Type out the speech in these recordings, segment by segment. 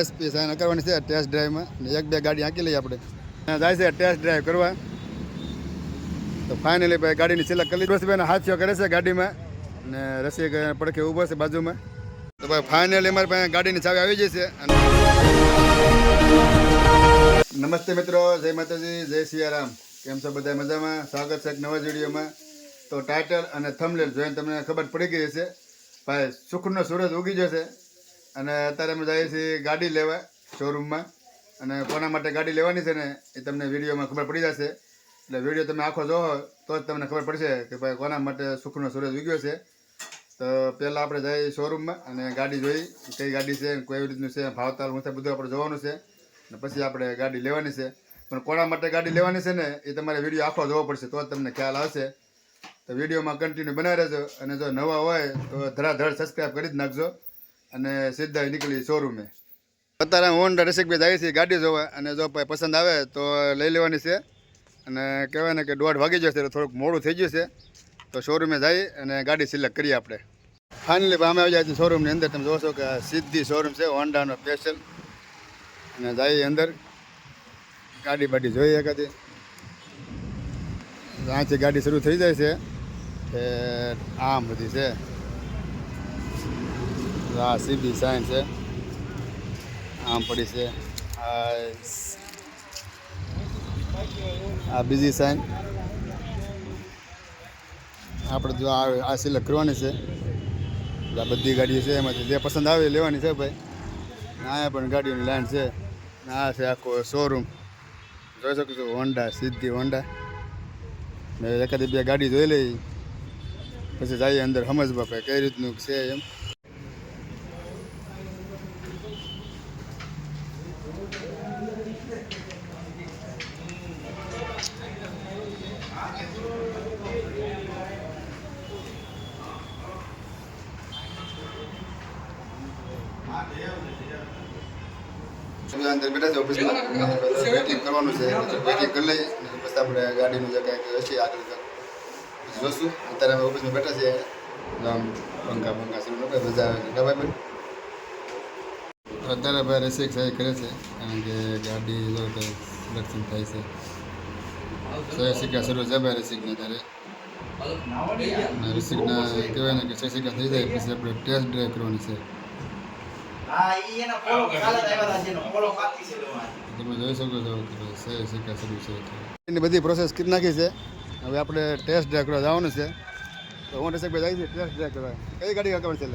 SP sine કરવાની છે test ડ્રાઈવમાં ને એક બે ગાડી આંકી લઈએ આપણે જાય છે ટેસ્ટ ડ્રાઈવ કરવા. તો ફાઇનલી ભાઈ ગાડીની સિલેક્ટ કરી લીધી. ભાઈ હાથીઓ કરે છે ગાડીમાં ને રસી પડખે ઊભો છે બાજુમાં. તો ભાઈ ફાઇનલી અમારી પાસે ગાડીની ચાવી આવી જશે. નમસ્તે મિત્રો, જય માતાજી, જય સિયારામ. કેમ છો બધા મજામાં? સ્વાગત છે એક નવા વિડીયોમાં. તો ટાઇટલ અને થંબનેલ જોઈને તમને ખબર પડી ગઈ હશે ભાઈ સુખનો સૂરજ ઉગી જશે અને અત્યારે અમે જઈએ છીએ ગાડી લેવા શોરૂમમાં. અને કોના માટે ગાડી લેવાની છે ને એ તમને વિડીયોમાં ખબર પડી જશે. એટલે વિડીયો તમે આખો જોવો તો જ તમને ખબર પડશે કે ભાઈ કોના માટે સુખનો સૂરજ ઉગ્યો છે. તો પહેલાં આપણે જઈએ શોરૂમમાં અને ગાડી જોઈ કઈ ગાડી છે, કોઈ રીતનું છે, ભાવતાલ મુથે બધું આપણે જોવાનું છે. અને પછી આપણે ગાડી લેવાની છે. પણ કોના માટે ગાડી લેવાની છે ને એ તમારે વિડીયો આખો જોવો પડશે તો જ તમને ખ્યાલ આવશે. તો વિડીયોમાં કન્ટિન્યુ બનાવી રહેજો. અને જો નવા હોય તો ધડાધડ સબસ્ક્રાઈબ કરી જ નાખજો અને સીધા નીકળી શોરૂમે. અત્યારે હોન્ડા રસિકભાઈ જાય છે ગાડી જોવા અને જો ભાઈ પસંદ આવે તો લઈ લેવાની છે. અને કહેવાય ને કે 1:30 વાગી જશે તો થોડુંક મોડું થઈ ગયું છે. તો શોરૂમે જઈ અને ગાડી સિલેક્ટ કરીએ આપણે. ફાઇનલી અમે આવી જાય છે શોરૂમની અંદર. તમે જોશો કે સીધી શોરૂમ છે હોન્ડાનો સ્પેશિયલ. અને જઈએ અંદર ગાડી બાડી જોઈએ એકાદી. ત્યાંથી ગાડી શરૂ થઈ જાય છે કે આમ બધી છે. આ સીધી સાઈન છે, આમ પડી છે. આ બીજી સાઈન આપણે જો આ સિલેક્ટ કરવાની છે. આ બધી ગાડીઓ છે એમાંથી જે પસંદ આવે લેવાની છે ભાઈ. અહીંયા પણ ગાડીઓની લાઈન છે. આ છે આખો શોરૂમ જોઈ શકો છો. હોન્ડા, સીધી હોન્ડા. ને એકાદી બે ગાડી જોઈ લઈ પછી જઈએ અંદર સમજવા ભાઈ કઈ રીતનું છે એમ. અંદર બેઠા છે ઓફિસમાં. વેટિંગ કરવાનું છે. વેટિંગ કરી લઈ પછી આપણે ગાડીનું જે કાંઈક હશે આગળ જોશું. અત્યારે અમે ઓફિસમાં બેઠા છીએ. આમ પંખા સીટ મજા આવે છે ભાઈ. અત્યારે ભાઈ રસિક સહી કરે છે કારણ કે ગાડી જો સિલેક્શન થાય છે. સહી સિક્કા શરૂ છે ભાઈ રસિકને ત્યારે. રસિકના કહેવાય ને કે સહી સિક્કા થઈ જાય પછી આપણે ટેસ્ટ ડ્રાઈવ કરવાની છે. તમે જોઈ શકો છો સહી સિક્કા શરૂ છે. એની બધી પ્રોસેસ કરી નાખી છે. હવે આપણે ટેસ્ટ ડ્રાઈવ કરવા જવાનું છે. તો હું રસિકભાઈ જાય છે ટેસ્ટ ડ્રાઈવ કરવા. કઈ ગાડી કરવાની છે?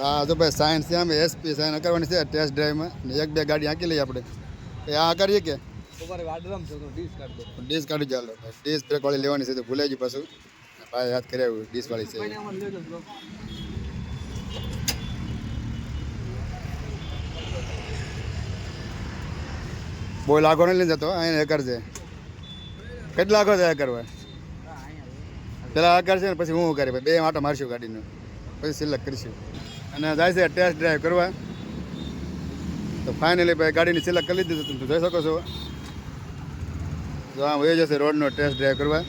હા જો ભાઈ સાયન્સ છે અમે એસપી સાઇન કરવાની છે ટેસ્ટ ડ્રાઈવમાં. ને એક બે ગાડી આંકી લઈએ આપણે. એ આ કરીએ કે ડીશ કાઢી ચાલો. ડીશ બ્રેક વાળી લેવાની છે તો ભૂલાઈ ગઈ પાછું. ભાઈ યાદ કર્યા ડીશ વાળી છે. બહુ લાગો નહીં લઈ જતો અહીંયા એકર છે. કેટલા આગળ છે કરવા? પેલા આગળ છે ને પછી હું કરે બે આટો મારશું ગાડીનો પછી સિલેક્ટ કરીશું. અને જાય છે ટેસ્ટ ડ્રાઈવ કરવા. તો ફાઇનલી ભાઈ ગાડીની સિલેક્ટ કરી લીધી. તમે જોઈ શકો છો. તો આમ વહી જશે રોડનો ટેસ્ટ ડ્રાઈવ કરવા.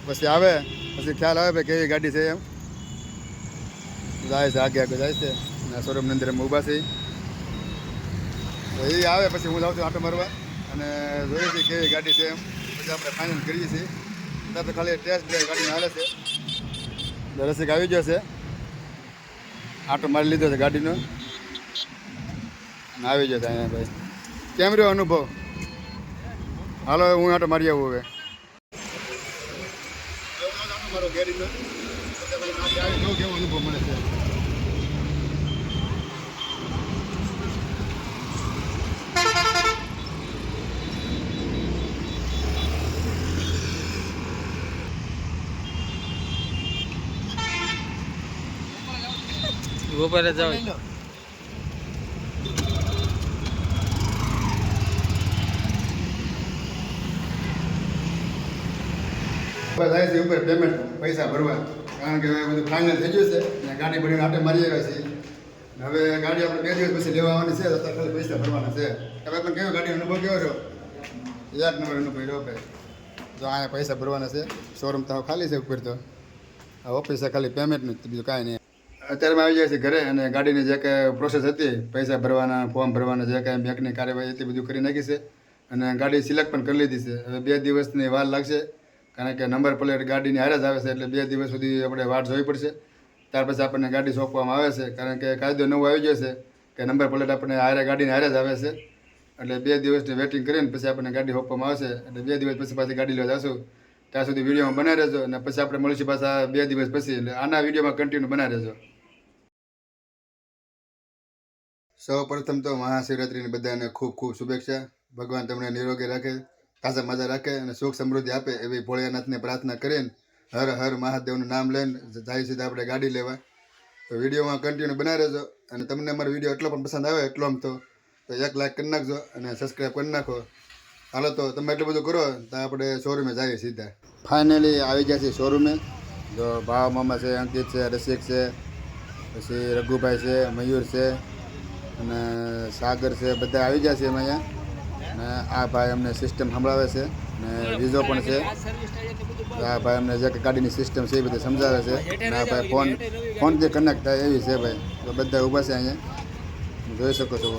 પછી આવે પછી ખ્યાલ આવે ભાઈ કેવી ગાડી છે એમ. જાય છે આગે આગે જાય છે. શોરૂમની અંદર અમે ઊભા છીએ. તો એ આવે પછી હું જાઉં છું આટો મારવા અને જોઈએ છીએ કેવી ગાડી છે એમ. પછી આપણે ફાઇનલ કરીએ છીએ. ત્યાં તો ખાલી ટેસ્ટ ડ્રાઈવ ગાડીને હાલે છે. રસિક આવી ગયો છે. આટો મારી લીધો છે ગાડીનો અને આવી જશે અહીંયા ભાઈ. કેમ રહ્યો અનુભવ? હાલો હું આટો મારી આવું હવે. મારો ગાડીનો કેવો અનુભવ મળે છે. ઉપર જાવ જાય છે ઉપર પેમેન્ટ પૈસા ભરવા. કારણ કે બધું ફાઇનલ થઈ ગયું છે અને ગાડી ભરીને આટે મારી આવ્યા છીએ. હવે ગાડી આપણે 2 દિવસ પછી લેવા આવવાની છે. તો ખાલી પૈસા ભરવાના છે. હવે પણ કેવો ગાડીનો અનુભવ કેવો રહ્યો? 1 નંબર અનુભવ રહ્યો ભાઈ. જો અહીંયા પૈસા ભરવાના છે. શોરૂમ તો ખાલી છે ઉપર. તો ઓફિસે ખાલી પેમેન્ટનું બીજું કાંઈ નહીં. અત્યારે આવી જાય છે ઘરે અને ગાડીની જે કાંઈ પ્રોસેસ હતી પૈસા ભરવાના ફોર્મ ભરવાના જે કાંઈ બેંકની કાર્યવાહી હતી બધું કરી નાખી છે અને ગાડી સિલેક્ટ પણ કરી લીધી છે. હવે 2 દિવસની વાર લાગશે કારણ કે નંબર પ્લેટ ગાડીની હારે જ આવે છે એટલે 2 દિવસ સુધી આપણે વાટ જોવી પડશે. ત્યાર પછી આપણને ગાડી સોંપવામાં આવે છે કારણ કે કાયદો નવો આવી ગયો છે કે નંબર પ્લેટ આપણને ગાડીની હારે જ આવે છે એટલે 2 દિવસની વેટિંગ કરીને પછી આપણને ગાડી સોંપવામાં આવશે એટલે 2 દિવસ પછી પાછી ગાડી લેવા જશું. ત્યાં સુધી વિડીયોમાં બનાવી રહેજો અને પછી આપણે મળીશું પાછા 2 દિવસ પછી એટલે આના વિડીયોમાં કન્ટિન્યુ બનાવી રહેજો. સૌ પ્રથમ તો મહાશિવરાત્રિની બધાને ખૂબ ખૂબ શુભેચ્છા. ભગવાન તમને નિરોગી રાખે, તાજા મજા રાખે અને સુખ સમૃદ્ધિ આપે એવી ભોળિયાનાથને પ્રાર્થના કરીને હર હર મહાદેવનું નામ લઈને જાય સીધા આપણે ગાડી લેવા. તો વિડીયોમાં કન્ટિન્યુ બનાવી રહેજો અને તમને અમારો વિડીયો એટલો પણ પસંદ આવે એટલો આમ તો 1 લાઈક કરી નાખજો અને સબસ્ક્રાઈબ કરી નાખો. હાલો તો તમે એટલું બધું કરો તો આપણે શોરૂમે જઈએ સીધા. ફાઇનલી આવી ગયા છે શોરૂમે. જો ભાવ મામા છે, અંકિત છે, રસિક છે, પછી રઘુભાઈ છે, મયુર છે અને સાગર છે, બધા આવી ગયા છે એમાં અહીંયા. અને આ ભાઈ અમને સિસ્ટમ સંભળાવે છે અને રીઝો પણ છે. આ ભાઈ અમને જે ગાડીની સિસ્ટમ છે એ બધી સમજાવે છે અને આ ભાઈ ફોનથી કનેક્ટ થાય એવી છે ભાઈ. તો બધા ઊભા છે અહીંયા, જોઈ શકો છો.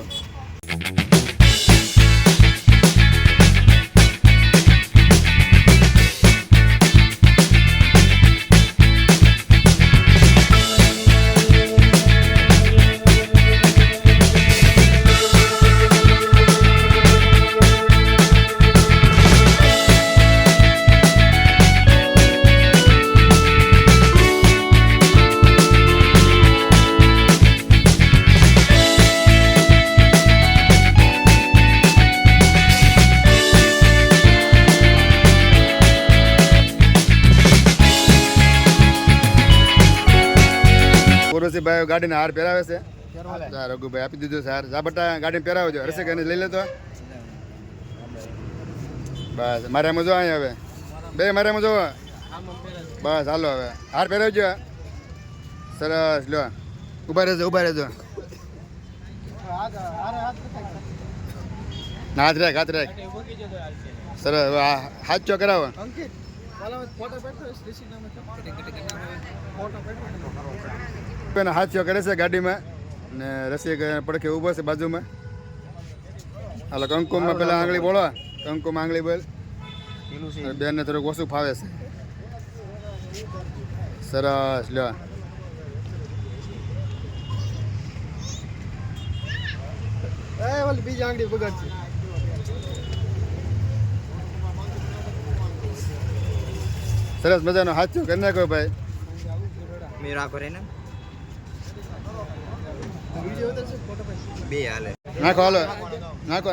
ભાઈ ગાડીને હાર પહેરાવે છે. રઘુભાઈ આપી દીધો છે હાર. જા બટા ગાડીને પહેરાવો છો. હર્ષિક એને લઈ લેતો. બસ મારે એમ જો અહીંયા હવે બે મારે એમ જો બસ હાલો હવે હાર પહેરાવજો. સરસ લો ઊભા રહેજો હાથ રાખ સરસ હાથ ચો કરાવો. હાથીઓ કરે છે ગાડીમાં ને રસી પડખે ઊભો છે બાજુમાં. હાલો કંકુમમાં પેલા આંગળી બોલો. કંકુમાં આંગળી બોલ. બેનને થોડુંક ઓછું ફાવે છે. સરસ લ્યો. બીજી આંગળી બગાડશે. સરસ મજાનો હાથીઓ કરી નાખો ભાઈ. નાખો હાલો નાખો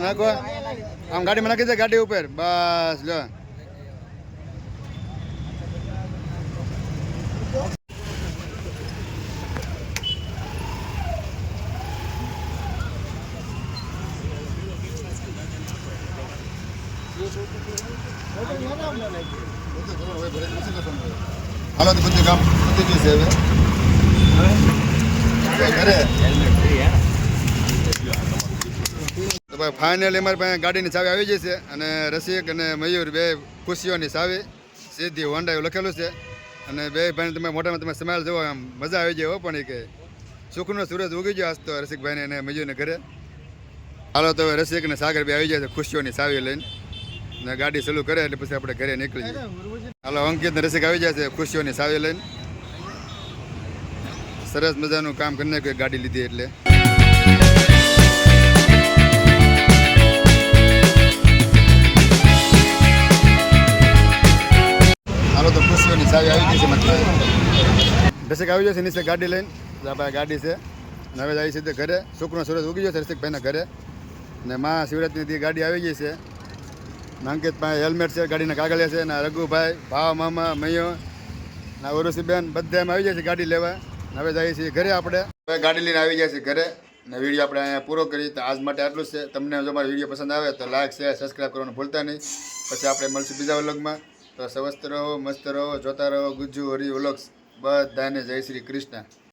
આમ ગાડીમાં નાખી દે ગાડી ઉપર. બસ લો હાલો તો બધું કામ પતી ગયું છે હવે ઘરે. તો ભાઈ ફાઇનલી અમારી પાસે ગાડીની ચાવી આવી જશે અને રસિક અને મયુર બે ખુશીઓની ચાવી સીધી હોન્ડા એવું લખેલું છે અને બે ભાઈને તમે મોટામાં તમે સ્માઇલ જોવો આમ મજા આવી જાય. પણ એ કે સુખનો સૂરજ ઉગી ગયો આજ તો રસિકભાઈને અને મયુરને ઘરે. હાલો તો રસિક અને સાગર બે આવી જાય છે ખુશીઓની ચાવી લઈને ને ગાડી ચાલુ કરે એટલે પછી આપણે ઘરે નીકળી જઈએ. હાલો અંકિત ને રસિક આવી જાય છે ખુશીઓની ચાવી લઈને. સરસ મજાનું કામ કરીને કોઈ ગાડી લીધી એટલે. હાલો તો ખુશીઓની ચાવી આવી ગઈ છે મતલબ રસિક આવી જશે નીચે ગાડી લઈને. ભાઈ ગાડી છે ને હવે જાય છે ઘરે. શુક્રનો સૂરજ ઉગી ગયો છે રસિકભાઈના ઘરે ને મહાશિવરાત્રિની ગાડી આવી ગઈ છે. અંકિત પાસે હેલ્મેટ છે, ગાડીના કાગળિયા છે ને રઘુભાઈ, ભાવ મામા, મયો ના ઓરુસીબેન બધા એમ આવી જાય છે ગાડી લેવા. હવે જઈએ છીએ ઘરે આપણે. હવે ગાડી લઈને આવી જાય છે ઘરે ને વિડીયો આપણે અહીંયા પૂરો કરી. તો આજ માટે આટલું જ છે. તમને જો મારો વિડીયો પસંદ આવે તો લાઈક શેર સબસ્ક્રાઈબ કરવાનું ભૂલતા નહીં. પછી આપણે મળશું બીજા વ્લોગમાં. તો સ્વસ્થ રહો, મસ્ત રહો, જોતા રહો ગુજ્જુ હરી વ્લોગ્સ. બધાને જય શ્રી કૃષ્ણ.